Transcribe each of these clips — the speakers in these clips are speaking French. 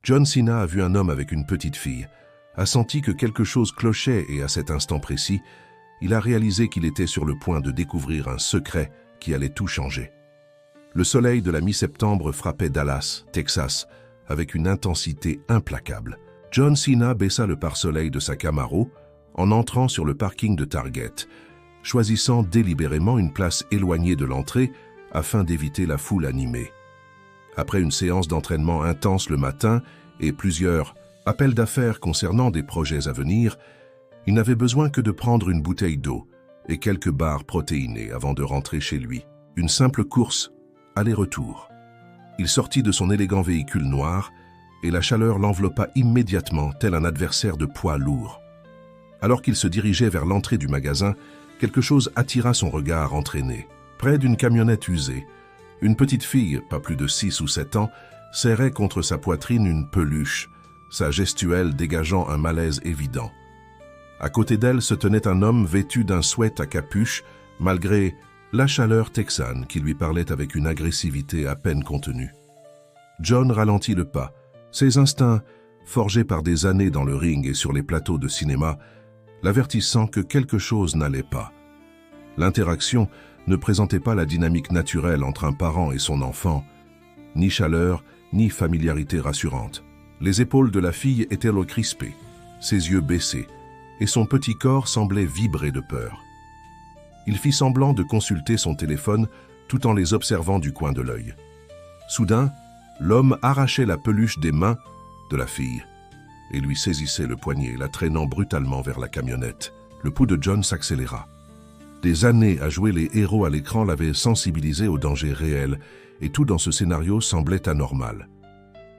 John Cena a vu un homme avec une petite fille, a senti que quelque chose clochait et à cet instant précis, il a réalisé qu'il était sur le point de découvrir un secret qui allait tout changer. Le soleil de la mi-septembre frappait Dallas, Texas, avec une intensité implacable. John Cena baissa le pare-soleil de sa Camaro en entrant sur le parking de Target, choisissant délibérément une place éloignée de l'entrée afin d'éviter la foule animée. Après une séance d'entraînement intense le matin et plusieurs appels d'affaires concernant des projets à venir, il n'avait besoin que de prendre une bouteille d'eau et quelques barres protéinées avant de rentrer chez lui. Une simple course, aller-retour. Il sortit de son élégant véhicule noir et la chaleur l'enveloppa immédiatement tel un adversaire de poids lourd. Alors qu'il se dirigeait vers l'entrée du magasin, quelque chose attira son regard entraîné. Près d'une camionnette usée, une petite fille, pas plus de 6 ou 7 ans, serrait contre sa poitrine une peluche, sa gestuelle dégageant un malaise évident. À côté d'elle se tenait un homme vêtu d'un sweat à capuche, malgré la chaleur texane qui lui parlait avec une agressivité à peine contenue. John ralentit le pas. Ses instincts, forgés par des années dans le ring et sur les plateaux de cinéma, l'avertissant que quelque chose n'allait pas. L'interaction ne présentait pas la dynamique naturelle entre un parent et son enfant, ni chaleur, ni familiarité rassurante. Les épaules de la fille étaient crispées, ses yeux baissés, et son petit corps semblait vibrer de peur. Il fit semblant de consulter son téléphone tout en les observant du coin de l'œil. Soudain, l'homme arrachait la peluche des mains de la fille et lui saisissait le poignet, la traînant brutalement vers la camionnette. Le pouls de John s'accéléra. Des années à jouer les héros à l'écran l'avaient sensibilisé au danger réel, et tout dans ce scénario semblait anormal.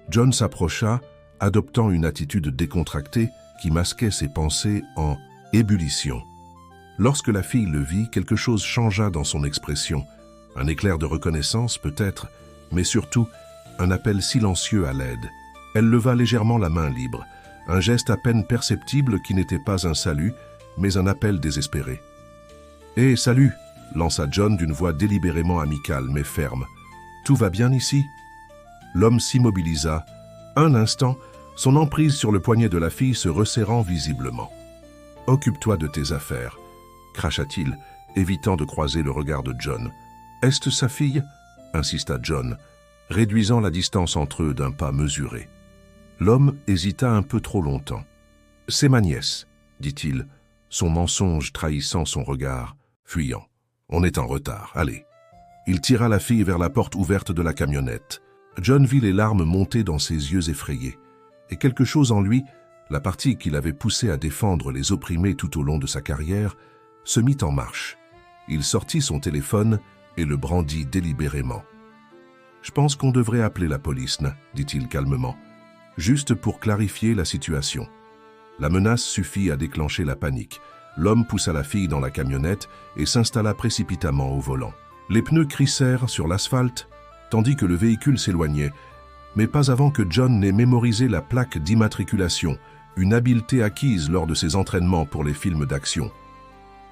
John s'approcha, adoptant une attitude décontractée qui masquait ses pensées en ébullition. Lorsque la fille le vit, quelque chose changea dans son expression. Un éclair de reconnaissance peut-être, mais surtout un appel silencieux à l'aide. Elle leva légèrement la main libre, un geste à peine perceptible qui n'était pas un salut, mais un appel désespéré. « Hé, salut !» lança John d'une voix délibérément amicale mais ferme. « Tout va bien ici ?» L'homme s'immobilisa. Un instant, son emprise sur le poignet de la fille se resserrant visiblement. « Occupe-toi de tes affaires », cracha-t-il, évitant de croiser le regard de John. « Est-ce sa fille ?» insista John, réduisant la distance entre eux d'un pas mesuré. L'homme hésita un peu trop longtemps. « C'est ma nièce », dit-il, son mensonge trahissant son regard, fuyant. « On est en retard, allez. » Il tira la fille vers la porte ouverte de la camionnette. John vit les larmes monter dans ses yeux effrayés, et quelque chose en lui, la partie qu'il avait poussé à défendre les opprimés tout au long de sa carrière, se mit en marche. Il sortit son téléphone et le brandit délibérément. « Je pense qu'on devrait appeler la police, dit-il calmement, juste pour clarifier la situation. » La menace suffit à déclencher la panique. L'homme poussa la fille dans la camionnette et s'installa précipitamment au volant. Les pneus crissèrent sur l'asphalte, tandis que le véhicule s'éloignait, mais pas avant que John n'ait mémorisé la plaque d'immatriculation, une habileté acquise lors de ses entraînements pour les films d'action.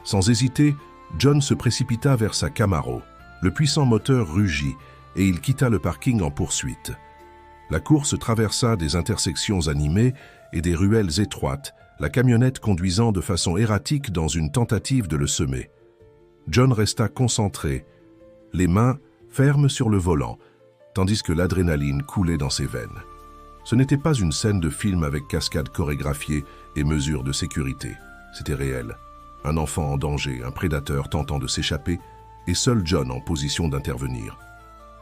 Sans hésiter, John se précipita vers sa Camaro. Le puissant moteur rugit et il quitta le parking en poursuite. La course traversa des intersections animées et des ruelles étroites, la camionnette conduisant de façon erratique dans une tentative de le semer. John resta concentré, les mains fermes sur le volant, tandis que l'adrénaline coulait dans ses veines. Ce n'était pas une scène de film avec cascade chorégraphiée et mesures de sécurité. C'était réel. Un enfant en danger, un prédateur tentant de s'échapper, et seul John en position d'intervenir.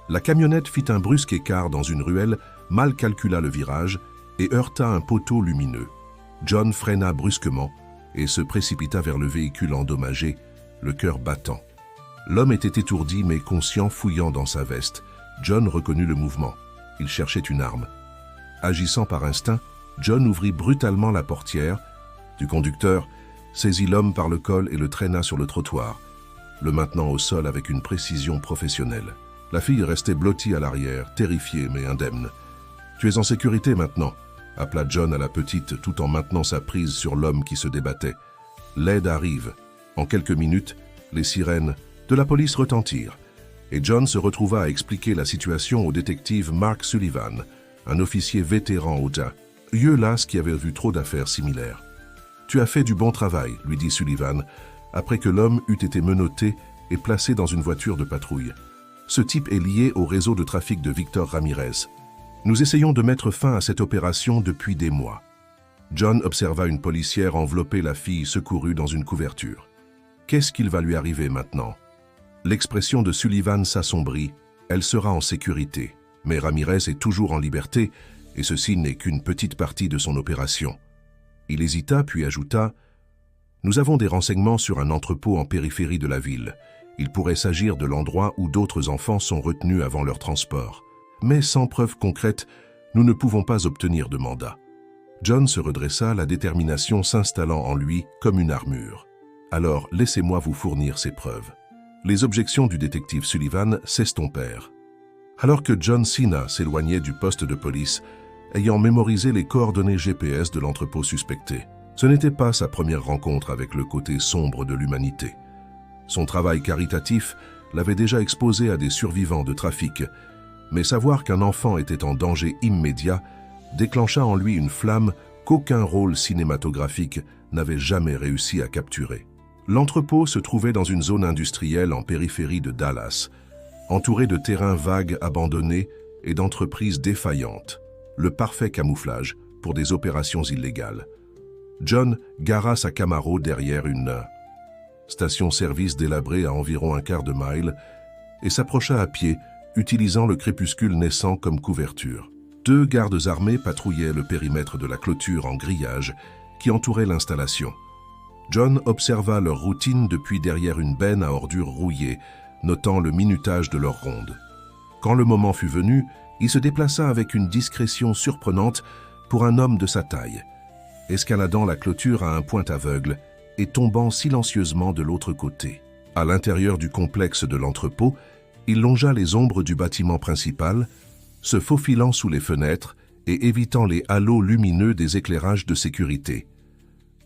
La camionnette fit un brusque écart dans une ruelle, mal calcula le virage et heurta un poteau lumineux. John freina brusquement et se précipita vers le véhicule endommagé, le cœur battant. L'homme était étourdi mais conscient, fouillant dans sa veste. John reconnut le mouvement. Il cherchait une arme. Agissant par instinct, John ouvrit brutalement la portière du conducteur, saisit l'homme par le col et le traîna sur le trottoir, le maintenant au sol avec une précision professionnelle. La fille restait blottie à l'arrière, terrifiée mais indemne. « Tu es en sécurité maintenant », appela John à la petite tout en maintenant sa prise sur l'homme qui se débattait. « L'aide arrive. » En quelques minutes, les sirènes de la police retentirent et John se retrouva à expliquer la situation au détective Mark Sullivan, un officier vétéran au tas, Las qui avait vu trop d'affaires similaires. « Tu as fait du bon travail », lui dit Sullivan, après que l'homme eut été menotté et placé dans une voiture de patrouille. « Ce type est lié au réseau de trafic de Victor Ramirez. Nous essayons de mettre fin à cette opération depuis des mois. » John observa une policière envelopper la fille secourue dans une couverture. Qu'est-ce qu'il va lui arriver maintenant? L'expression de Sullivan s'assombrit. Elle sera en sécurité. Mais Ramirez est toujours en liberté et ceci n'est qu'une petite partie de son opération. Il hésita puis ajouta « Nous avons des renseignements sur un entrepôt en périphérie de la ville. Il pourrait s'agir de l'endroit où d'autres enfants sont retenus avant leur transport. Mais sans preuve concrète, nous ne pouvons pas obtenir de mandat. » John se redressa, la détermination s'installant en lui comme une armure. « Alors, laissez-moi vous fournir ces preuves. » Les objections du détective Sullivan s'estompèrent. Alors que John Cena s'éloignait du poste de police, ayant mémorisé les coordonnées GPS de l'entrepôt suspecté, ce n'était pas sa première rencontre avec le côté sombre de l'humanité. Son travail caritatif l'avait déjà exposé à des survivants de trafic, mais savoir qu'un enfant était en danger immédiat déclencha en lui une flamme qu'aucun rôle cinématographique n'avait jamais réussi à capturer. L'entrepôt se trouvait dans une zone industrielle en périphérie de Dallas, entouré de terrains vagues abandonnés et d'entreprises défaillantes, le parfait camouflage pour des opérations illégales. John gara sa Camaro derrière une station-service délabrée à environ un quart de mile et s'approcha à pied, utilisant le crépuscule naissant comme couverture. 2 gardes armés patrouillaient le périmètre de la clôture en grillage qui entourait l'installation. John observa leur routine depuis derrière une benne à ordures rouillées, notant le minutage de leur ronde. Quand le moment fut venu, il se déplaça avec une discrétion surprenante pour un homme de sa taille, escaladant la clôture à un point aveugle et tombant silencieusement de l'autre côté. À l'intérieur du complexe de l'entrepôt, il longea les ombres du bâtiment principal, se faufilant sous les fenêtres et évitant les halos lumineux des éclairages de sécurité.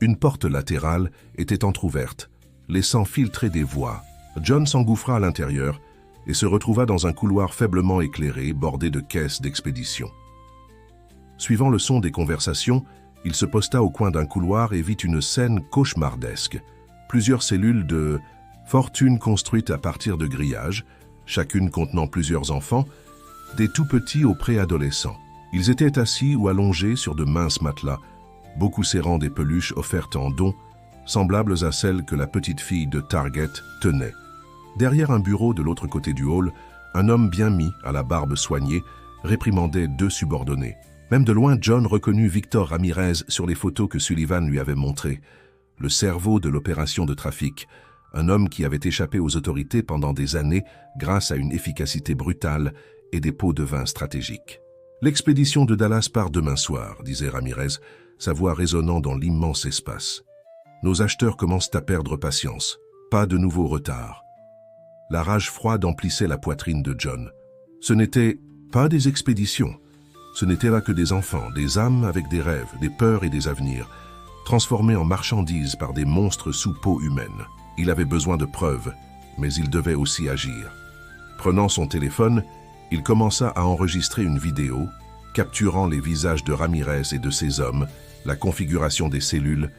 Une porte latérale était entr'ouverte, laissant filtrer des voix. John s'engouffra à l'intérieur et se retrouva dans un couloir faiblement éclairé, bordé de caisses d'expédition. Suivant le son des conversations, il se posta au coin d'un couloir et vit une scène cauchemardesque. Plusieurs cellules de fortune construites à partir de grillages, chacune contenant plusieurs enfants, des tout-petits aux préadolescents. Ils étaient assis ou allongés sur de minces matelas, beaucoup serrant des peluches offertes en don, semblables à celles que la petite fille de Target tenait. Derrière un bureau de l'autre côté du hall, un homme bien mis, à la barbe soignée, réprimandait 2 subordonnés. Même de loin, John reconnut Victor Ramirez sur les photos que Sullivan lui avait montrées. Le cerveau de l'opération de trafic, un homme qui avait échappé aux autorités pendant des années grâce à une efficacité brutale et des pots de vin stratégiques. « L'expédition de Dallas part demain soir », disait Ramirez, sa voix résonnant dans l'immense espace. « Nos acheteurs commencent à perdre patience. Pas de nouveau retard. » La rage froide emplissait la poitrine de John. Ce n'était pas des expéditions. Ce n'était là que des enfants, des âmes avec des rêves, des peurs et des avenirs, transformés en marchandises par des monstres sous peau humaine. Il avait besoin de preuves, mais il devait aussi agir. Prenant son téléphone, il commença à enregistrer une vidéo, capturant les visages de Ramirez et de ses hommes, la configuration des cellules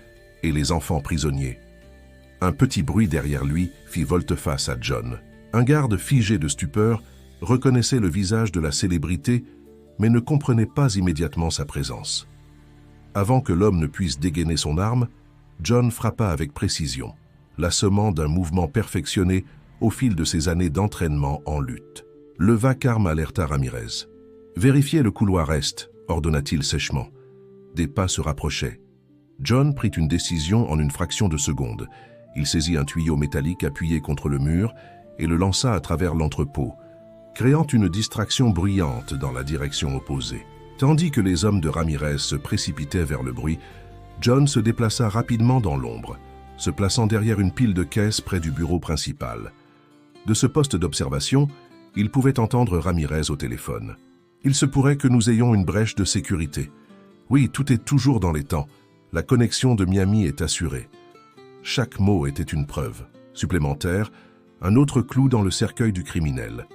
et les enfants prisonniers. Un petit bruit derrière lui fit volte-face à John. Un garde figé de stupeur reconnaissait le visage de la célébrité, mais ne comprenait pas immédiatement sa présence. Avant que l'homme ne puisse dégainer son arme, John frappa avec précision, l'assommant d'un mouvement perfectionné au fil de ses années d'entraînement en lutte. Le vacarme alerta Ramirez. « Vérifiez le couloir est », ordonna-t-il sèchement. Des pas se rapprochaient. John prit une décision en une fraction de seconde. Il saisit un tuyau métallique appuyé contre le mur et le lança à travers l'entrepôt, créant une distraction bruyante dans la direction opposée. Tandis que les hommes de Ramirez se précipitaient vers le bruit, John se déplaça rapidement dans l'ombre, se plaçant derrière une pile de caisses près du bureau principal. De ce poste d'observation, il pouvait entendre Ramirez au téléphone. « Il se pourrait que nous ayons une brèche de sécurité. Oui, tout est toujours dans les temps. La connexion de Miami est assurée. » Chaque mot était une preuve supplémentaire, un autre clou dans le cercueil du criminel.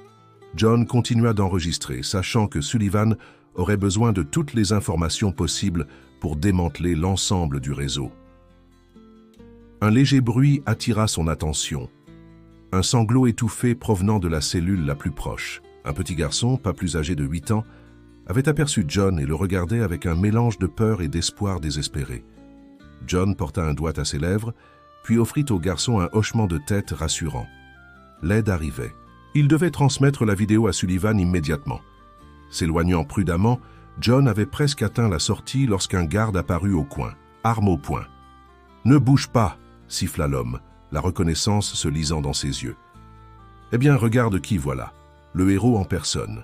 John continua d'enregistrer, sachant que Sullivan aurait besoin de toutes les informations possibles pour démanteler l'ensemble du réseau. Un léger bruit attira son attention. Un sanglot étouffé provenant de la cellule la plus proche. Un petit garçon, pas plus âgé de 8 ans, avait aperçu John et le regardait avec un mélange de peur et d'espoir désespéré. John porta un doigt à ses lèvres, puis offrit au garçon un hochement de tête rassurant. L'aide arrivait. Il devait transmettre la vidéo à Sullivan immédiatement. S'éloignant prudemment, John avait presque atteint la sortie lorsqu'un garde apparut au coin, arme au poing. « Ne bouge pas !» siffla l'homme, la reconnaissance se lisant dans ses yeux. « Eh bien, regarde qui voilà, le héros en personne. »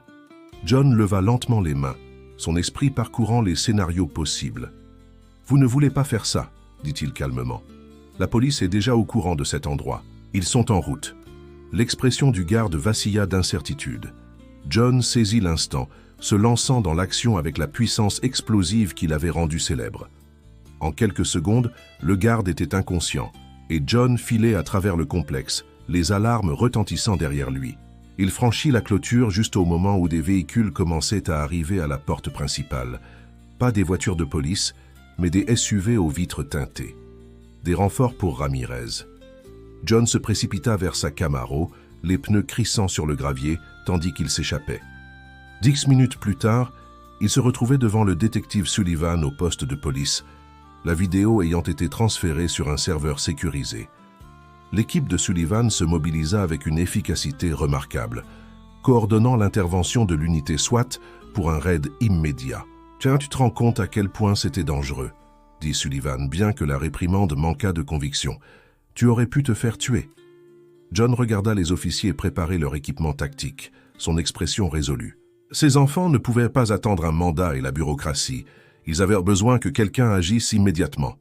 John leva lentement les mains, son esprit parcourant les scénarios possibles. « Vous ne voulez pas faire ça, » dit-il calmement. « La police est déjà au courant de cet endroit. Ils sont en route. » L'expression du garde vacilla d'incertitude. John saisit l'instant, se lançant dans l'action avec la puissance explosive qui l'avait rendu célèbre. En quelques secondes, le garde était inconscient, et John filait à travers le complexe, les alarmes retentissant derrière lui. Il franchit la clôture juste au moment où des véhicules commençaient à arriver à la porte principale. Pas des voitures de police, mais des SUV aux vitres teintées. Des renforts pour Ramirez. John se précipita vers sa Camaro, les pneus crissant sur le gravier, tandis qu'il s'échappait. 10 minutes plus tard, il se retrouvait devant le détective Sullivan au poste de police, la vidéo ayant été transférée sur un serveur sécurisé. L'équipe de Sullivan se mobilisa avec une efficacité remarquable, coordonnant l'intervention de l'unité SWAT pour un raid immédiat. « Tiens, tu te rends compte à quel point c'était dangereux », dit Sullivan, bien que la réprimande manquât de conviction. « Tu aurais pu te faire tuer. » John regarda les officiers préparer leur équipement tactique, son expression résolue. Ces enfants ne pouvaient pas attendre un mandat et la bureaucratie. Ils avaient besoin que quelqu'un agisse immédiatement.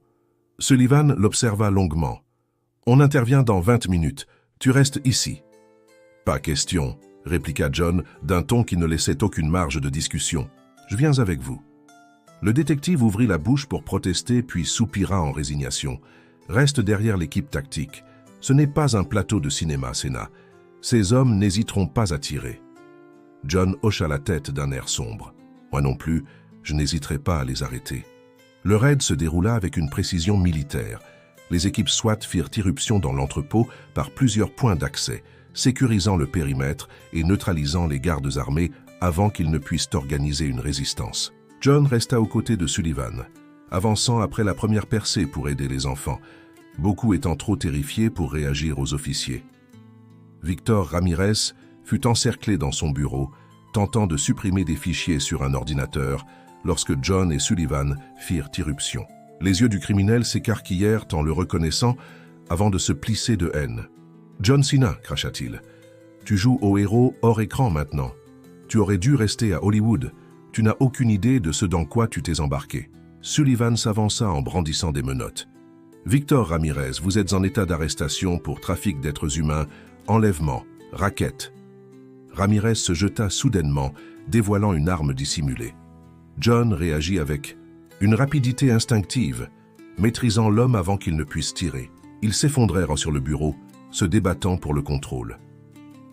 Sullivan l'observa longuement. « On intervient dans 20 minutes. Tu restes ici. »« Pas question, » répliqua John d'un ton qui ne laissait aucune marge de discussion. « Je viens avec vous. » Le détective ouvrit la bouche pour protester puis soupira en résignation. « Reste derrière l'équipe tactique. Ce n'est pas un plateau de cinéma, Sénat. Ces hommes n'hésiteront pas à tirer. » John hocha la tête d'un air sombre. « Moi non plus, je n'hésiterai pas à les arrêter. » Le raid se déroula avec une précision militaire. Les équipes SWAT firent irruption dans l'entrepôt par plusieurs points d'accès, sécurisant le périmètre et neutralisant les gardes armés avant qu'ils ne puissent organiser une résistance. John resta aux côtés de Sullivan, avançant après la première percée pour aider les enfants, beaucoup étant trop terrifiés pour réagir aux officiers. Victor Ramirez fut encerclé dans son bureau, tentant de supprimer des fichiers sur un ordinateur lorsque John et Sullivan firent irruption. Les yeux du criminel s'écarquillèrent en le reconnaissant avant de se plisser de haine. « John Cena, cracha-t-il, tu joues au héros hors écran maintenant. Tu aurais dû rester à Hollywood. Tu n'as aucune idée de ce dans quoi tu t'es embarqué. » Sullivan s'avança en brandissant des menottes. « Victor Ramirez, vous êtes en état d'arrestation pour trafic d'êtres humains, enlèvement, racket. » Ramirez se jeta soudainement, dévoilant une arme dissimulée. John réagit avec une rapidité instinctive, maîtrisant l'homme avant qu'il ne puisse tirer. Ils s'effondrèrent sur le bureau, se débattant pour le contrôle.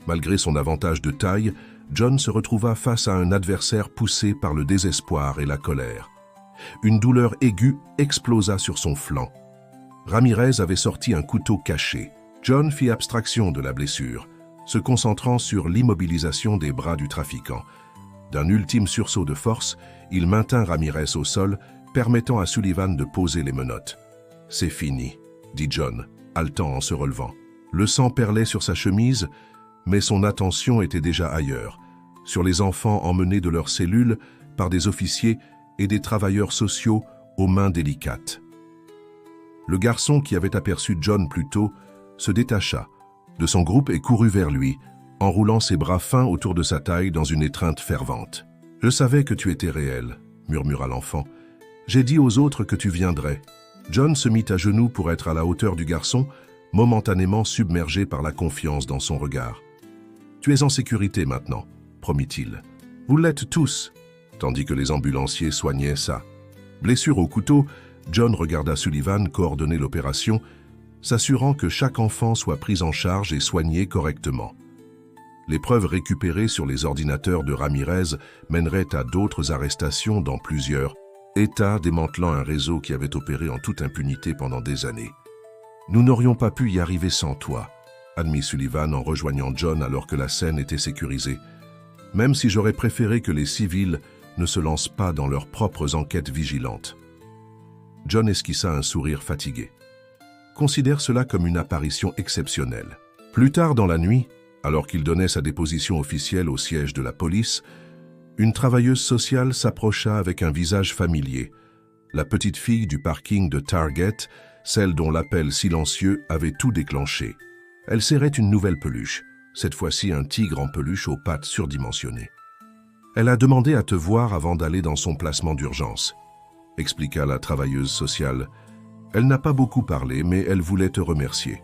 Malgré son avantage de taille, John se retrouva face à un adversaire poussé par le désespoir et la colère. Une douleur aiguë explosa sur son flanc. Ramirez avait sorti un couteau caché. John fit abstraction de la blessure, se concentrant sur l'immobilisation des bras du trafiquant. D'un ultime sursaut de force, il maintint Ramirez au sol, permettant à Sullivan de poser les menottes. « C'est fini », dit John, haletant en se relevant. Le sang perlait sur sa chemise, mais son attention était déjà ailleurs, sur les enfants emmenés de leurs cellules par des officiers et des travailleurs sociaux aux mains délicates. Le garçon qui avait aperçu John plus tôt se détacha de son groupe et courut vers lui, enroulant ses bras fins autour de sa taille dans une étreinte fervente. « Je savais que tu étais réel, » murmura l'enfant. « J'ai dit aux autres que tu viendrais. » John se mit à genoux pour être à la hauteur du garçon, momentanément submergé par la confiance dans son regard. « Tu es en sécurité maintenant, » promit-il. « Vous l'êtes tous !» tandis que les ambulanciers soignaient ça. Blessure au couteau, John regarda Sullivan coordonner l'opération, s'assurant que chaque enfant soit pris en charge et soigné correctement. Les preuves récupérées sur les ordinateurs de Ramirez mèneraient à d'autres arrestations dans plusieurs États, démantelant un réseau qui avait opéré en toute impunité pendant des années. « Nous n'aurions pas pu y arriver sans toi », admit Sullivan en rejoignant John alors que la scène était sécurisée. « Même si j'aurais préféré que les civils ne se lancent pas dans leurs propres enquêtes vigilantes. » John esquissa un sourire fatigué. « Considère cela comme une apparition exceptionnelle. » Plus tard dans la nuit, alors qu'il donnait sa déposition officielle au siège de la police, une travailleuse sociale s'approcha avec un visage familier. La petite fille du parking de Target, celle dont l'appel silencieux avait tout déclenché. Elle serrait une nouvelle peluche, cette fois-ci un tigre en peluche aux pattes surdimensionnées. « Elle a demandé à te voir avant d'aller dans son placement d'urgence », expliqua la travailleuse sociale. « Elle n'a pas beaucoup parlé, mais elle voulait te remercier. »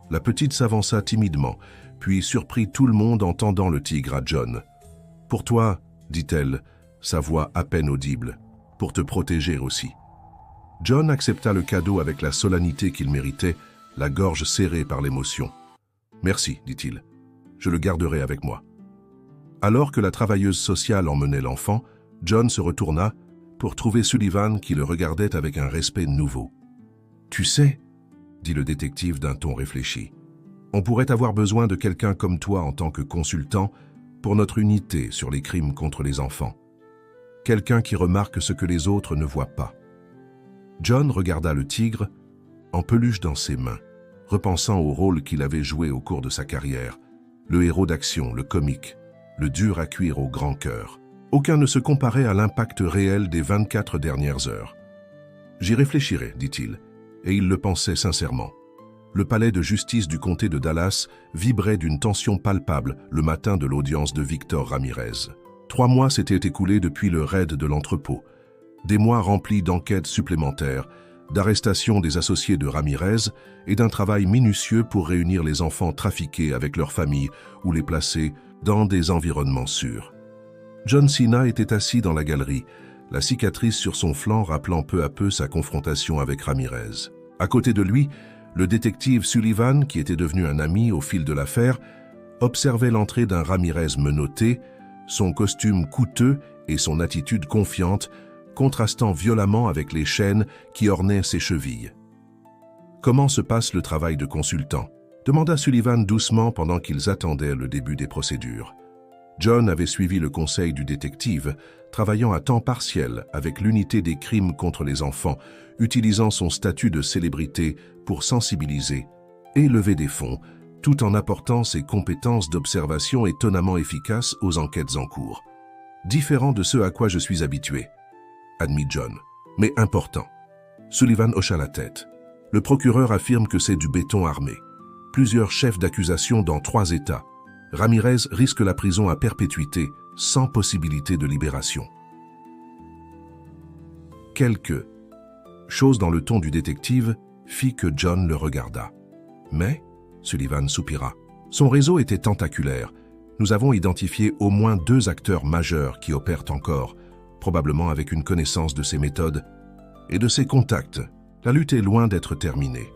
La petite s'avança timidement, puis surprit tout le monde en tendant le tigre à John. « Pour toi, » dit-elle, sa voix à peine audible, « pour te protéger aussi. » John accepta le cadeau avec la solennité qu'il méritait, la gorge serrée par l'émotion. « Merci, dit-il. Je le garderai avec moi. » Alors que la travailleuse sociale emmenait l'enfant, John se retourna pour trouver Sullivan qui le regardait avec un respect nouveau. « Tu sais, » dit le détective d'un ton réfléchi, « on pourrait avoir besoin de quelqu'un comme toi en tant que consultant pour notre unité sur les crimes contre les enfants. Quelqu'un qui remarque ce que les autres ne voient pas. » John regarda le tigre, en peluche dans ses mains, repensant au rôle qu'il avait joué au cours de sa carrière, le héros d'action, le comique, le dur à cuire au grand cœur. Aucun ne se comparait à l'impact réel des 24 dernières heures. « J'y réfléchirai, dit-il, et il le pensait sincèrement. Le palais de justice du comté de Dallas vibrait d'une tension palpable le matin de l'audience de Victor Ramirez. 3 mois s'étaient écoulés depuis le raid de l'entrepôt. Des mois remplis d'enquêtes supplémentaires, d'arrestations des associés de Ramirez et d'un travail minutieux pour réunir les enfants trafiqués avec leurs familles ou les placer dans des environnements sûrs. John Cena était assis dans la galerie, la cicatrice sur son flanc rappelant peu à peu sa confrontation avec Ramirez. À côté de lui, le détective Sullivan, qui était devenu un ami au fil de l'affaire, observait l'entrée d'un Ramirez menotté, son costume coûteux et son attitude confiante, contrastant violemment avec les chaînes qui ornaient ses chevilles. « Comment se passe le travail de consultant ?» demanda Sullivan doucement pendant qu'ils attendaient le début des procédures. John avait suivi le conseil du détective, travaillant à temps partiel avec l'unité des crimes contre les enfants, utilisant son statut de célébrité pour sensibiliser et lever des fonds, tout en apportant ses compétences d'observation étonnamment efficaces aux enquêtes en cours. Différent de ce à quoi je suis habitué, admit John, mais important. Sullivan hocha la tête. Le procureur affirme que c'est du béton armé. Plusieurs chefs d'accusation dans 3 États. Ramirez risque la prison à perpétuité, sans possibilité de libération. Quelque chose dans le ton du détective fit que John le regarda. Mais, Sullivan soupira, son réseau était tentaculaire. Nous avons identifié au moins 2 acteurs majeurs qui opèrent encore, probablement avec une connaissance de ses méthodes et de ses contacts. La lutte est loin d'être terminée.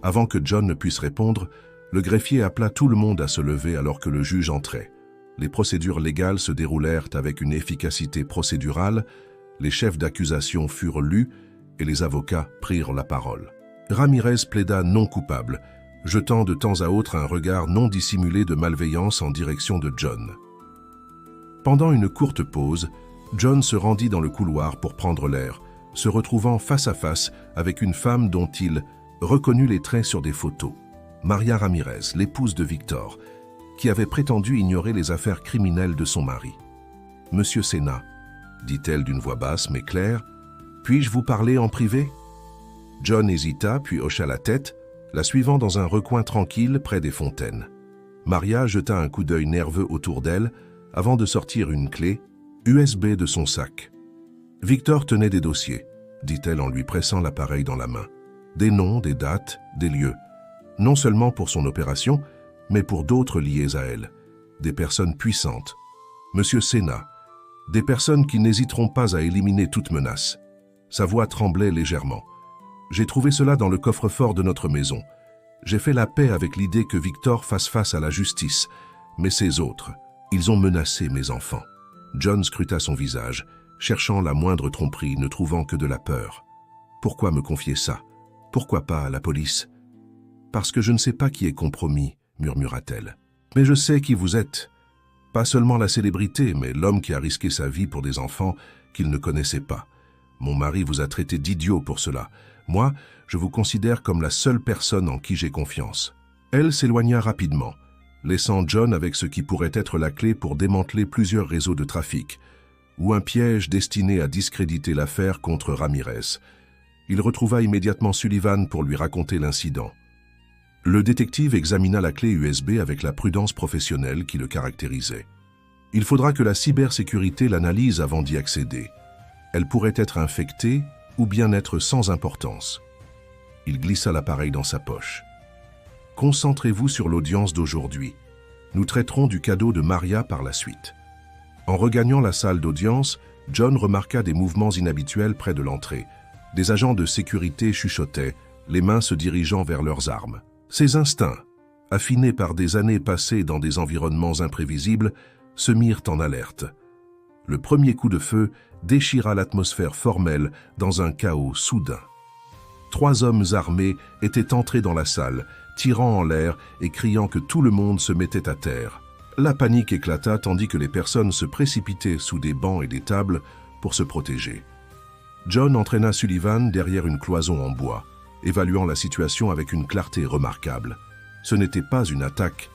Avant que John ne puisse répondre, le greffier appela tout le monde à se lever alors que le juge entrait. Les procédures légales se déroulèrent avec une efficacité procédurale, les chefs d'accusation furent lus et les avocats prirent la parole. Ramirez plaida non coupable, jetant de temps à autre un regard non dissimulé de malveillance en direction de John. Pendant une courte pause, John se rendit dans le couloir pour prendre l'air, se retrouvant face à face avec une femme dont il reconnut les traits sur des photos. Maria Ramirez, l'épouse de Victor, qui avait prétendu ignorer les affaires criminelles de son mari. « Monsieur Cena, » dit-elle d'une voix basse mais claire, « puis-je vous parler en privé ?» John hésita puis hocha la tête, la suivant dans un recoin tranquille près des fontaines. Maria jeta un coup d'œil nerveux autour d'elle avant de sortir une clé USB de son sac. « Victor tenait des dossiers, » dit-elle en lui pressant l'appareil dans la main. « Des noms, des dates, des lieux. Non seulement pour son opération, mais pour d'autres liées à elle. Des personnes puissantes. Monsieur Cena, des personnes qui n'hésiteront pas à éliminer toute menace. » Sa voix tremblait légèrement. « J'ai trouvé cela dans le coffre-fort de notre maison. J'ai fait la paix avec l'idée que Victor fasse face à la justice, Mais ces autres, ils ont menacé mes enfants. John scruta son visage, cherchant la moindre tromperie, ne trouvant que de la peur. Pourquoi me confier ça? Pourquoi pas à la police? Parce que je ne sais pas qui est compromis, murmura-t-elle. Mais je sais qui vous êtes. Pas seulement la célébrité, mais l'homme qui a risqué sa vie pour des enfants qu'il ne connaissait pas. Mon mari vous a traité d'idiot pour cela. Moi, je vous considère comme la seule personne en qui j'ai confiance. Elle s'éloigna rapidement, laissant John avec ce qui pourrait être la clé pour démanteler plusieurs réseaux de trafic, ou un piège destiné à discréditer l'affaire contre Ramirez. Il retrouva immédiatement Sullivan pour lui raconter l'incident. Le détective examina la clé USB avec la prudence professionnelle qui le caractérisait. Il faudra que la cybersécurité l'analyse avant d'y accéder. Elle pourrait être infectée ou bien être sans importance. Il glissa l'appareil dans sa poche. Concentrez-vous sur l'audience d'aujourd'hui. Nous traiterons du cadeau de Maria par la suite. En regagnant la salle d'audience, John remarqua des mouvements inhabituels près de l'entrée. Des agents de sécurité chuchotaient, les mains se dirigeant vers leurs armes. Ses instincts, affinés par des années passées dans des environnements imprévisibles, se mirent en alerte. Le premier coup de feu déchira l'atmosphère formelle dans un chaos soudain. 3 hommes armés étaient entrés dans la salle, tirant en l'air et criant que tout le monde se mettait à terre. La panique éclata tandis que les personnes se précipitaient sous des bancs et des tables pour se protéger. John entraîna Sullivan derrière une cloison en bois, évaluant la situation avec une clarté remarquable. Ce n'était pas une attaque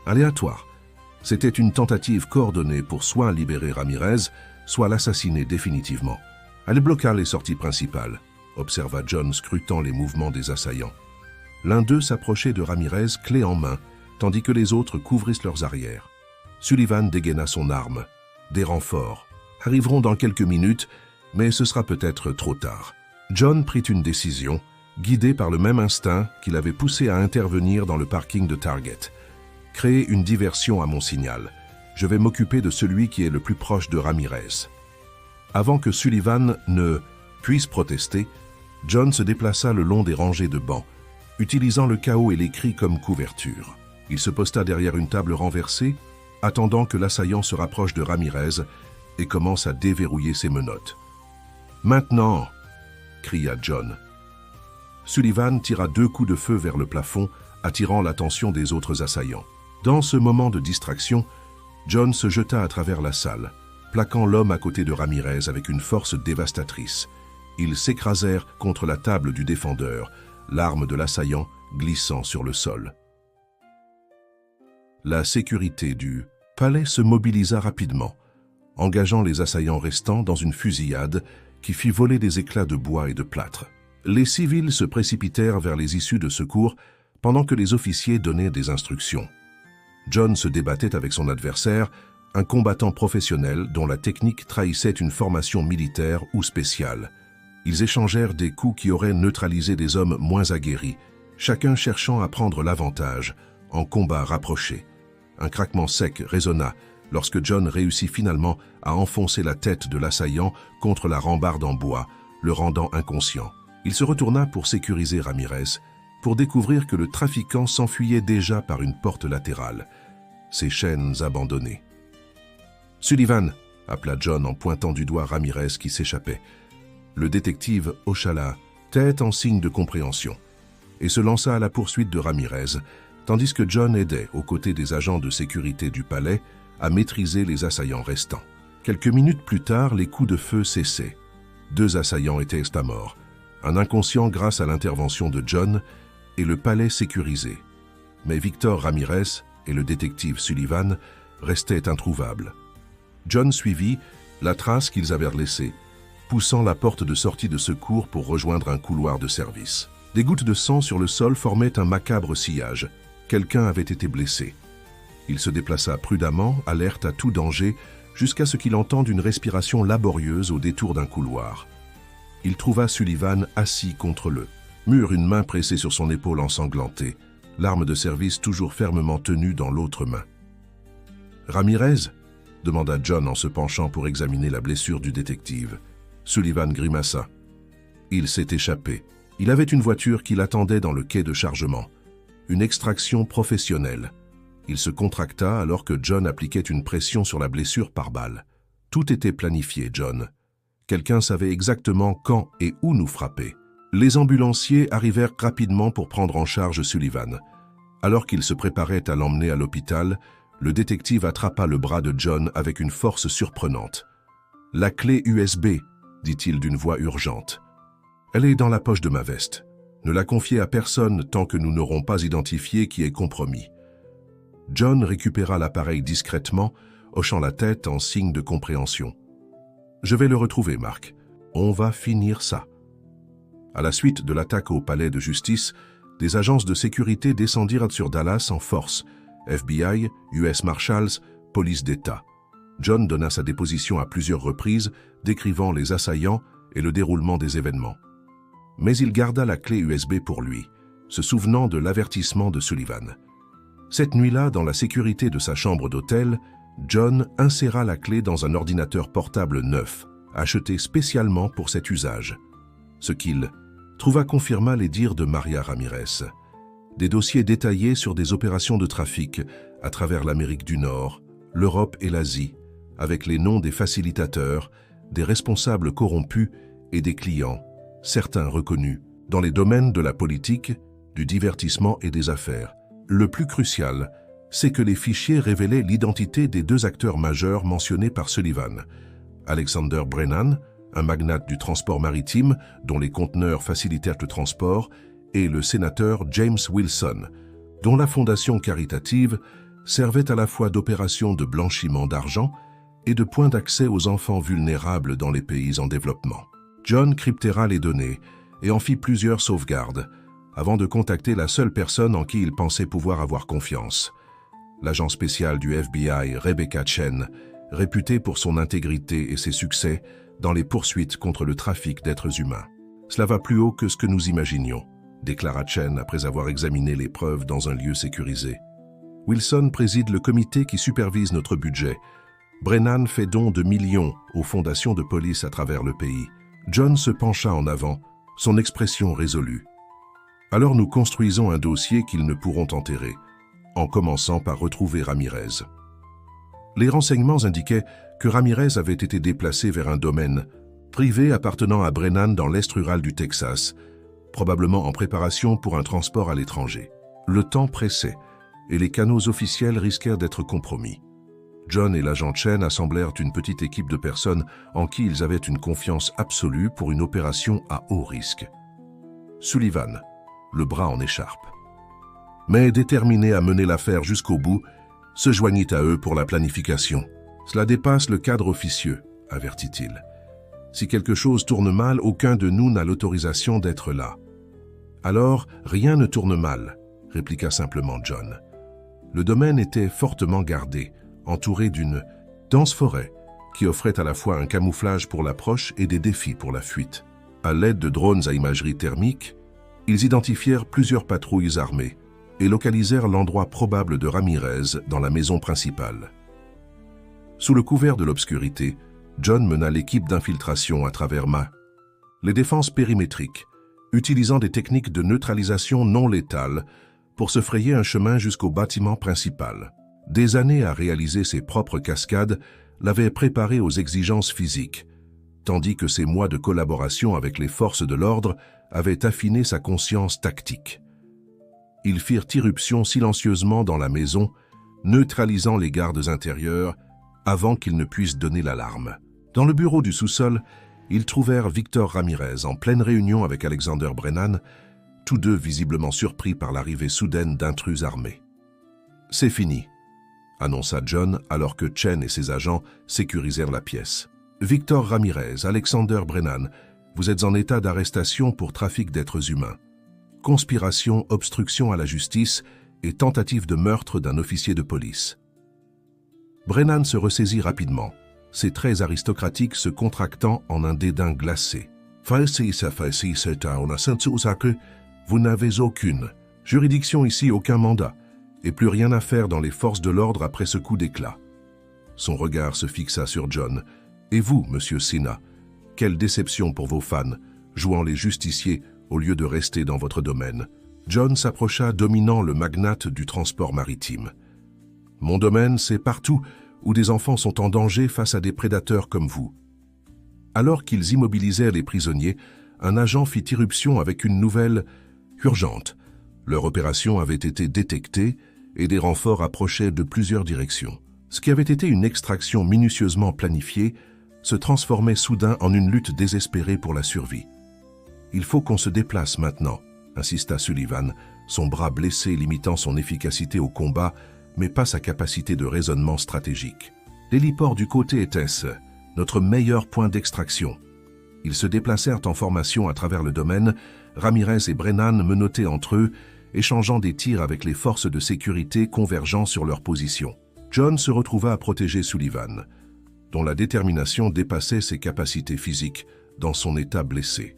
aléatoire. C'était une tentative coordonnée pour soit libérer Ramirez, soit l'assassiner définitivement. Elle bloqua les sorties principales, observa John scrutant les mouvements des assaillants. L'un d'eux s'approchait de Ramirez, clé en main, tandis que les autres couvrissent leurs arrières. Sullivan dégaina son arme. Des renforts arriveront dans quelques minutes, mais ce sera peut-être trop tard. John prit une décision, guidé par le même instinct qui l'avait poussé à intervenir dans le parking de Target. Créer une diversion à mon signal. Je vais m'occuper de celui qui est le plus proche de Ramirez. Avant que Sullivan ne puisse protester, John se déplaça le long des rangées de bancs, utilisant le chaos et les cris comme couverture. Il se posta derrière une table renversée, attendant que l'assaillant se rapproche de Ramirez et commence à déverrouiller ses menottes. « Maintenant !» cria John. Sullivan tira 2 coups de feu vers le plafond, attirant l'attention des autres assaillants. Dans ce moment de distraction, John se jeta à travers la salle, plaquant l'homme à côté de Ramirez avec une force dévastatrice. Ils s'écrasèrent contre la table du défendeur, l'arme de l'assaillant glissant sur le sol. La sécurité du palais se mobilisa rapidement, engageant les assaillants restants dans une fusillade qui fit voler des éclats de bois et de plâtre. Les civils se précipitèrent vers les issues de secours pendant que les officiers donnaient des instructions. John se débattait avec son adversaire, un combattant professionnel dont la technique trahissait une formation militaire ou spéciale. Ils échangèrent des coups qui auraient neutralisé des hommes moins aguerris, chacun cherchant à prendre l'avantage en combat rapproché. Un craquement sec résonna lorsque John réussit finalement à enfoncer la tête de l'assaillant contre la rambarde en bois, le rendant inconscient. Il se retourna pour sécuriser Ramirez, pour découvrir que le trafiquant s'enfuyait déjà par une porte latérale, ses chaînes abandonnées. « Sullivan !» appela John en pointant du doigt Ramirez qui s'échappait. Le détective hocha la tête en signe de compréhension et se lança à la poursuite de Ramirez, tandis que John aidait, aux côtés des agents de sécurité du palais, à maîtriser les assaillants restants. Quelques minutes plus tard, les coups de feu cessaient. 2 assaillants étaient à mort, un inconscient grâce à l'intervention de John et le palais sécurisé. Mais Victor Ramirez et le détective Sullivan restaient introuvables. John suivit la trace qu'ils avaient laissée, poussant la porte de sortie de secours pour rejoindre un couloir de service. Des gouttes de sang sur le sol formaient un macabre sillage. Quelqu'un avait été blessé. Il se déplaça prudemment, alerte à tout danger, jusqu'à ce qu'il entende une respiration laborieuse au détour d'un couloir. Il trouva Sullivan assis contre le mur, une main pressée sur son épaule ensanglantée, l'arme de service toujours fermement tenue dans l'autre main. « Ramirez ?» demanda John en se penchant pour examiner la blessure du détective. Sullivan grimaça. Il s'est échappé. Il avait une voiture qui l'attendait dans le quai de chargement. Une extraction professionnelle. Il se contracta alors que John appliquait une pression sur la blessure par balle. Tout était planifié, John. Quelqu'un savait exactement quand et où nous frapper. Les ambulanciers arrivèrent rapidement pour prendre en charge Sullivan. Alors qu'il se préparait à l'emmener à l'hôpital, le détective attrapa le bras de John avec une force surprenante. « La clé USB », dit-il d'une voix urgente. « Elle est dans la poche de ma veste. Ne la confiez à personne tant que nous n'aurons pas identifié qui est compromis. » John récupéra l'appareil discrètement, hochant la tête en signe de compréhension. « Je vais le retrouver, Mark. On va finir ça. » À la suite de l'attaque au palais de justice, des agences de sécurité descendirent sur Dallas en force. FBI, US Marshals, police d'État. John donna sa déposition à plusieurs reprises, décrivant les assaillants et le déroulement des événements. Mais il garda la clé USB pour lui, se souvenant de l'avertissement de Sullivan. Cette nuit-là, dans la sécurité de sa chambre d'hôtel, John inséra la clé dans un ordinateur portable neuf, acheté spécialement pour cet usage. Ce qu'il trouva confirma les dires de Maria Ramirez. Des dossiers détaillés sur des opérations de trafic à travers l'Amérique du Nord, l'Europe et l'Asie, avec les noms des facilitateurs, des responsables corrompus et des clients, certains reconnus, dans les domaines de la politique, du divertissement et des affaires. Le plus crucial, c'est que les fichiers révélaient l'identité des deux acteurs majeurs mentionnés par Sullivan. Alexander Brennan, un magnate du transport maritime dont les conteneurs facilitèrent le transport, et le sénateur James Wilson, dont la fondation caritative servait à la fois d'opération de blanchiment d'argent et de point d'accès aux enfants vulnérables dans les pays en développement. John cryptéra les données et en fit plusieurs sauvegardes, avant de contacter la seule personne en qui il pensait pouvoir avoir confiance. L'agent spécial du FBI, Rebecca Chen, réputée pour son intégrité et ses succès dans les poursuites contre le trafic d'êtres humains. « Cela va plus haut que ce que nous imaginions », déclara Chen après avoir examiné les preuves dans un lieu sécurisé. « Wilson préside le comité qui supervise notre budget. Brennan fait don de millions aux fondations de police à travers le pays. » John se pencha en avant, son expression résolue. « Alors nous construisons un dossier qu'ils ne pourront enterrer, en commençant par retrouver Ramirez. » Les renseignements indiquaient que Ramirez avait été déplacé vers un domaine privé appartenant à Brennan dans l'est rural du Texas, probablement en préparation pour un transport à l'étranger. Le temps pressait, et les canaux officiels risquèrent d'être compromis. John et l'agent Chen assemblèrent une petite équipe de personnes en qui ils avaient une confiance absolue pour une opération à haut risque. Sullivan, le bras en écharpe. Mais déterminé à mener l'affaire jusqu'au bout, se joignit à eux pour la planification. « Cela dépasse le cadre officieux », avertit-il. « Si quelque chose tourne mal, aucun de nous n'a l'autorisation d'être là. » « Alors, rien ne tourne mal, » répliqua simplement John. Le domaine était fortement gardé, entouré d'une dense forêt qui offrait à la fois un camouflage pour l'approche et des défis pour la fuite. À l'aide de drones à imagerie thermique, ils identifièrent plusieurs patrouilles armées et localisèrent l'endroit probable de Ramirez dans la maison principale. Sous le couvert de l'obscurité, John mena l'équipe d'infiltration à travers les défenses périmétriques, utilisant des techniques de neutralisation non létales pour se frayer un chemin jusqu'au bâtiment principal. Des années à réaliser ses propres cascades l'avaient préparé aux exigences physiques, tandis que ses mois de collaboration avec les forces de l'ordre avaient affiné sa conscience tactique. Ils firent irruption silencieusement dans la maison, neutralisant les gardes intérieurs avant qu'ils ne puissent donner l'alarme. Dans le bureau du sous-sol, ils trouvèrent Victor Ramirez en pleine réunion avec Alexander Brennan, tous deux visiblement surpris par l'arrivée soudaine d'intrus armés. « C'est fini », annonça John alors que Chen et ses agents sécurisèrent la pièce. « Victor Ramirez, Alexander Brennan, vous êtes en état d'arrestation pour trafic d'êtres humains. Conspiration, obstruction à la justice et tentative de meurtre d'un officier de police. » Brennan se ressaisit rapidement, ses traits aristocratiques se contractant en un dédain glacé. « Vous n'avez aucune juridiction ici, aucun mandat, et plus rien à faire dans les forces de l'ordre après ce coup d'éclat. » Son regard se fixa sur John. « Et vous, monsieur Sina, quelle déception pour vos fans, jouant les justiciers au lieu de rester dans votre domaine. » John s'approcha dominant le magnate du transport maritime. Mon domaine, c'est partout où des enfants sont en danger face à des prédateurs comme vous. » Alors qu'ils immobilisèrent les prisonniers, un agent fit irruption avec une nouvelle urgente. Leur opération avait été détectée et des renforts approchaient de plusieurs directions. Ce qui avait été une extraction minutieusement planifiée se transformait soudain en une lutte désespérée pour la survie. « Il faut qu'on se déplace maintenant », insista Sullivan, son bras blessé limitant son efficacité au combat, mais pas sa capacité de raisonnement stratégique. « L'héliport du côté était-ce notre meilleur point d'extraction. » Ils se déplacèrent en formation à travers le domaine, Ramirez et Brennan menottés entre eux, échangeant des tirs avec les forces de sécurité convergeant sur leur position. John se retrouva à protéger Sullivan, dont la détermination dépassait ses capacités physiques dans son état blessé.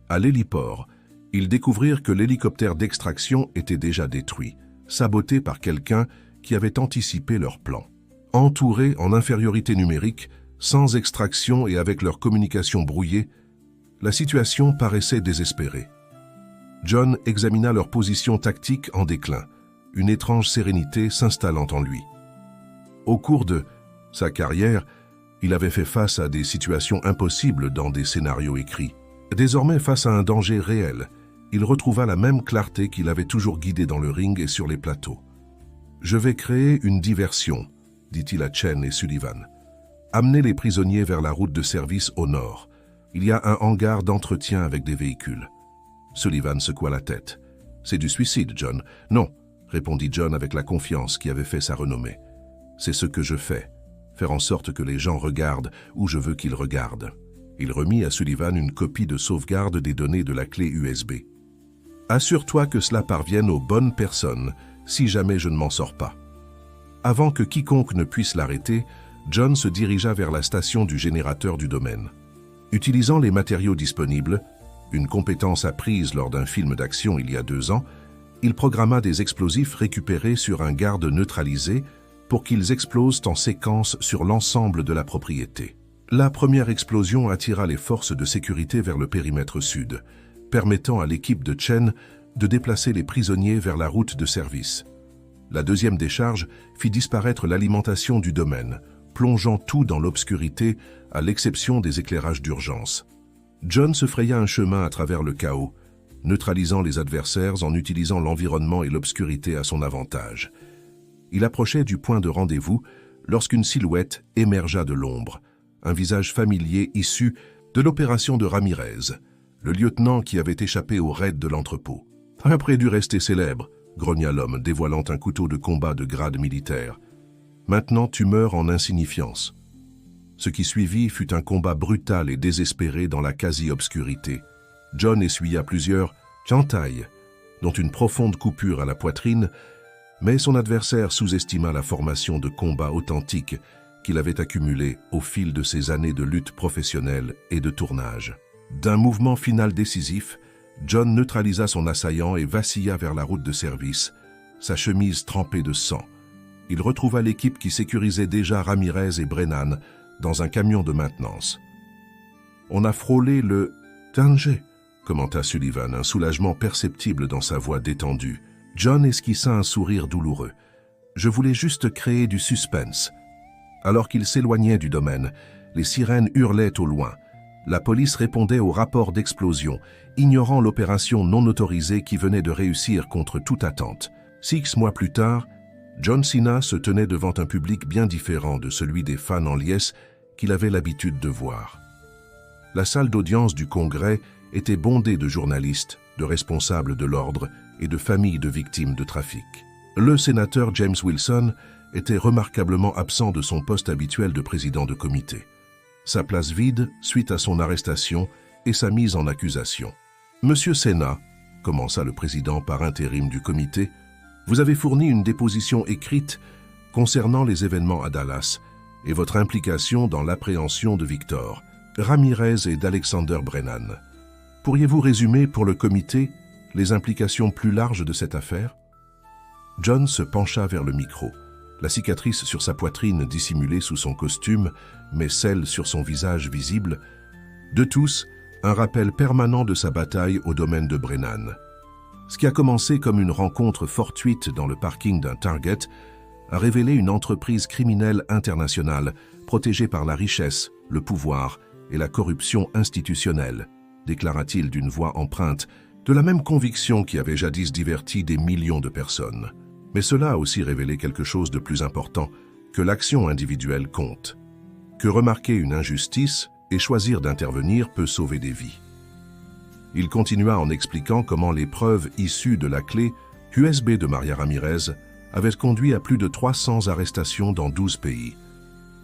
À l'héliport, ils découvrirent que l'hélicoptère d'extraction était déjà détruit, saboté par quelqu'un qui avait anticipé leur plan. Entourés en infériorité numérique, sans extraction et avec leur communication brouillée, la situation paraissait désespérée. John examina leur position tactique en déclin, une étrange sérénité s'installant en lui. Au cours de sa carrière, il avait fait face à des situations impossibles dans des scénarios écrits. Désormais, face à un danger réel, il retrouva la même clarté qu'il avait toujours guidé dans le ring et sur les plateaux. « Je vais créer une diversion », dit-il à Chen et Sullivan. « Amenez les prisonniers vers la route de service au nord. Il y a un hangar d'entretien avec des véhicules. » Sullivan secoua la tête. « C'est du suicide, John. »« Non, » répondit John avec la confiance qui avait fait sa renommée. « C'est ce que je fais. Faire en sorte que les gens regardent où je veux qu'ils regardent. » Il remit à Sullivan une copie de sauvegarde des données de la clé USB. « Assure-toi que cela parvienne aux bonnes personnes, si jamais je ne m'en sors pas. » Avant que quiconque ne puisse l'arrêter, John se dirigea vers la station du générateur du domaine. Utilisant les matériaux disponibles, une compétence apprise lors d'un film d'action il y a 2 ans, il programma des explosifs récupérés sur un garde neutralisé pour qu'ils explosent en séquence sur l'ensemble de la propriété. La première explosion attira les forces de sécurité vers le périmètre sud, permettant à l'équipe de Chen de déplacer les prisonniers vers la route de service. La deuxième décharge fit disparaître l'alimentation du domaine, plongeant tout dans l'obscurité à l'exception des éclairages d'urgence. John se fraya un chemin à travers le chaos, neutralisant les adversaires en utilisant l'environnement et l'obscurité à son avantage. Il approchait du point de rendez-vous lorsqu'une silhouette émergea de l'ombre, un visage familier issu de l'opération de Ramirez, le lieutenant qui avait échappé au raid de l'entrepôt. « Après dû rester célèbre », grogna l'homme, dévoilant un couteau de combat de grade militaire. « Maintenant tu meurs en insignifiance. » Ce qui suivit fut un combat brutal et désespéré dans la quasi-obscurité. John essuya plusieurs entailles, dont une profonde coupure à la poitrine, mais son adversaire sous-estima la formation de combat authentique qu'il avait accumulée au fil de ses années de lutte professionnelle et de tournage. D'un mouvement final décisif, John neutralisa son assaillant et vacilla vers la route de service, sa chemise trempée de sang. Il retrouva l'équipe qui sécurisait déjà Ramirez et Brennan dans un camion de maintenance. « On a frôlé le danger », commenta Sullivan, un soulagement perceptible dans sa voix détendue. John esquissa un sourire douloureux. « Je voulais juste créer du suspense. » Alors qu'il s'éloignait du domaine, les sirènes hurlaient au loin. La police répondait au rapport d'explosion, ignorant l'opération non autorisée qui venait de réussir contre toute attente. 6 mois plus tard, John Cena se tenait devant un public bien différent de celui des fans en liesse qu'il avait l'habitude de voir. La salle d'audience du Congrès était bondée de journalistes, de responsables de l'ordre et de familles de victimes de trafic. Le sénateur James Wilson était remarquablement absent de son poste habituel de président de comité. Sa place vide suite à son arrestation et sa mise en accusation. « Monsieur Cena », commença le président par intérim du comité, « vous avez fourni une déposition écrite concernant les événements à Dallas et votre implication dans l'appréhension de Victor, Ramirez et d'Alexander Brennan. Pourriez-vous résumer pour le comité les implications plus larges de cette affaire ?» John se pencha vers le micro. La cicatrice sur sa poitrine dissimulée sous son costume, mais celle sur son visage visible. De tous, un rappel permanent de sa bataille au domaine de Brennan. Ce qui a commencé comme une rencontre fortuite dans le parking d'un Target a révélé une entreprise criminelle internationale protégée par la richesse, le pouvoir et la corruption institutionnelle, déclara-t-il d'une voix empreinte de la même conviction qui avait jadis diverti des millions de personnes. Mais cela a aussi révélé quelque chose de plus important, que l'action individuelle compte, que remarquer une injustice et choisir d'intervenir peut sauver des vies. Il continua en expliquant comment les preuves issues de la clé USB de Maria Ramirez avaient conduit à plus de 300 arrestations dans 12 pays,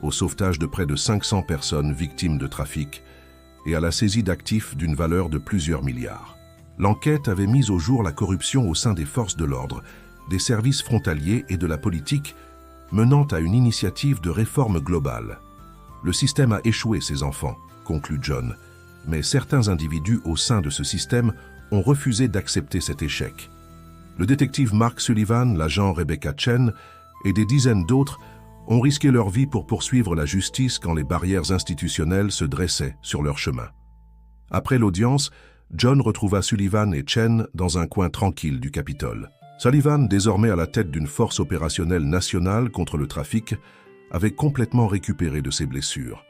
au sauvetage de près de 500 personnes victimes de trafic et à la saisie d'actifs d'une valeur de plusieurs milliards. L'enquête avait mis au jour la corruption au sein des forces de l'ordre, des services frontaliers et de la politique, menant à une initiative de réforme globale. Le système a échoué, ses enfants, conclut John, mais certains individus au sein de ce système ont refusé d'accepter cet échec. Le détective Mark Sullivan, l'agent Rebecca Chen et des dizaines d'autres ont risqué leur vie pour poursuivre la justice quand les barrières institutionnelles se dressaient sur leur chemin. Après l'audience, John retrouva Sullivan et Chen dans un coin tranquille du Capitole. Sullivan, désormais à la tête d'une force opérationnelle nationale contre le trafic, avait complètement récupéré de ses blessures.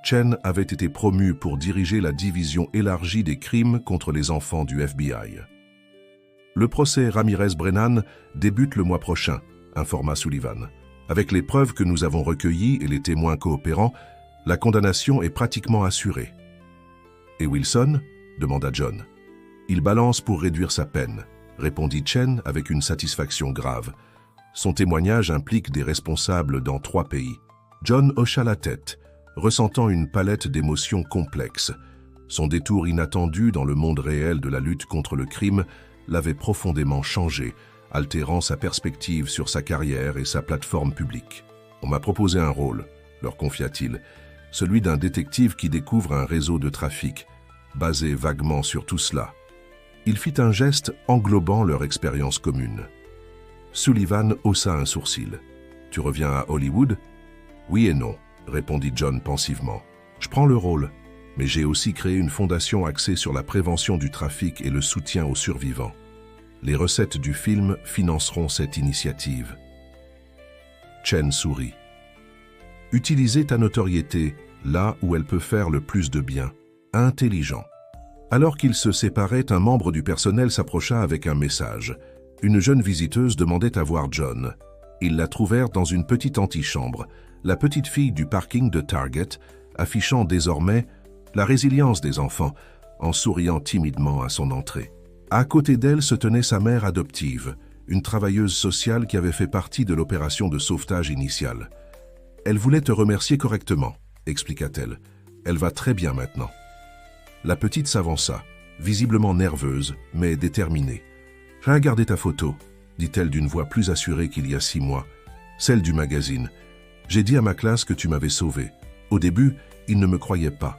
Chen avait été promu pour diriger la division élargie des crimes contre les enfants du FBI. Le procès Ramirez-Brennan débute le mois prochain, informa Sullivan. Avec les preuves que nous avons recueillies et les témoins coopérants, la condamnation est pratiquement assurée. Et Wilson ? Demanda John. Il balance pour réduire sa peine, répondit Chen avec une satisfaction grave. Son témoignage implique des responsables dans 3 pays. John hocha la tête, ressentant une palette d'émotions complexes. Son détour inattendu dans le monde réel de la lutte contre le crime l'avait profondément changé, altérant sa perspective sur sa carrière et sa plateforme publique. « On m'a proposé un rôle », leur confia-t-il, celui d'un détective qui découvre un réseau de trafic, basé vaguement sur tout cela. Il fit un geste englobant leur expérience commune. Sullivan haussa un sourcil. « Tu reviens à Hollywood ?»« Oui et non, » répondit John pensivement. « Je prends le rôle, mais j'ai aussi créé une fondation axée sur la prévention du trafic et le soutien aux survivants. Les recettes du film financeront cette initiative. » Chen sourit. « Utiliser ta notoriété là où elle peut faire le plus de bien. Intelligent. » Alors qu'ils se séparaient, un membre du personnel s'approcha avec un message. Une jeune visiteuse demandait à voir John. Ils la trouvèrent dans une petite antichambre, la petite fille du parking de Target, affichant désormais la résilience des enfants, en souriant timidement à son entrée. À côté d'elle se tenait sa mère adoptive, une travailleuse sociale qui avait fait partie de l'opération de sauvetage initiale. « Elle voulait te remercier correctement, » expliqua-t-elle. « Elle va très bien maintenant. » La petite s'avança, visiblement nerveuse, mais déterminée. « J'ai regardé ta photo, » dit-elle d'une voix plus assurée qu'il y a 6 mois, celle du magazine. « J'ai dit à ma classe que tu m'avais sauvé. Au début, ils ne me croyaient pas. »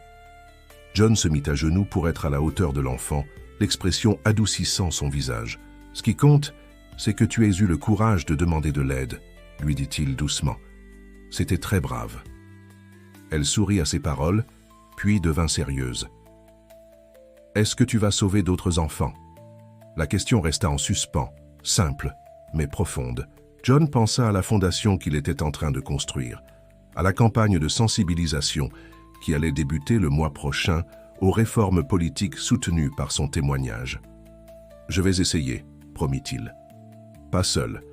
John se mit à genoux pour être à la hauteur de l'enfant, l'expression adoucissant son visage. « Ce qui compte, c'est que tu aies eu le courage de demander de l'aide, » lui dit-il doucement. « C'était très brave. » Elle sourit à ses paroles, puis devint sérieuse. « Est-ce que tu vas sauver d'autres enfants ?» La question resta en suspens, simple, mais profonde. John pensa à la fondation qu'il était en train de construire, à la campagne de sensibilisation qui allait débuter le mois prochain, aux réformes politiques soutenues par son témoignage. « Je vais essayer, » promit-il. « Pas seul,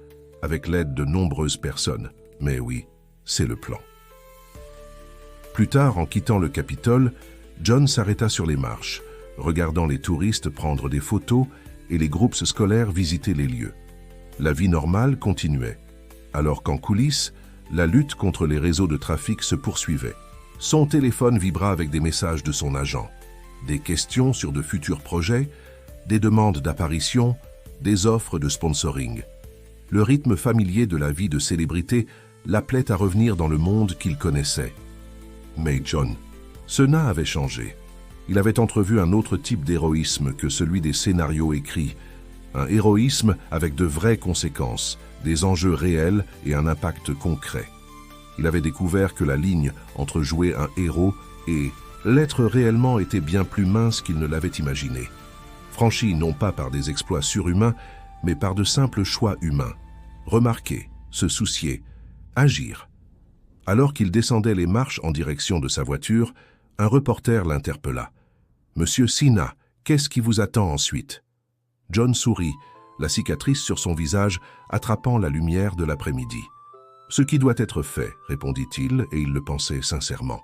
avec l'aide de nombreuses personnes, mais oui, c'est le plan. » Plus tard, en quittant le Capitole, John s'arrêta sur les marches, regardant les touristes prendre des photos et les groupes scolaires visiter les lieux. La vie normale continuait, alors qu'en coulisses, la lutte contre les réseaux de trafic se poursuivait. Son téléphone vibra avec des messages de son agent, des questions sur de futurs projets, des demandes d'apparition, des offres de sponsoring. Le rythme familier de la vie de célébrité l'appelait à revenir dans le monde qu'il connaissait. Mais John, Sena avait changé. Il avait entrevu un autre type d'héroïsme que celui des scénarios écrits. Un héroïsme avec de vraies conséquences, des enjeux réels et un impact concret. Il avait découvert que la ligne entre jouer un héros et l'être réellement était bien plus mince qu'il ne l'avait imaginé. Franchi non pas par des exploits surhumains, mais par de simples choix humains. Remarqués, se soucier, agir. Alors qu'il descendait les marches en direction de sa voiture, un reporter l'interpella. « Monsieur Sina, qu'est-ce qui vous attend ensuite ?» John sourit, la cicatrice sur son visage attrapant la lumière de l'après-midi. « Ce qui doit être fait, répondit-il, et il le pensait sincèrement.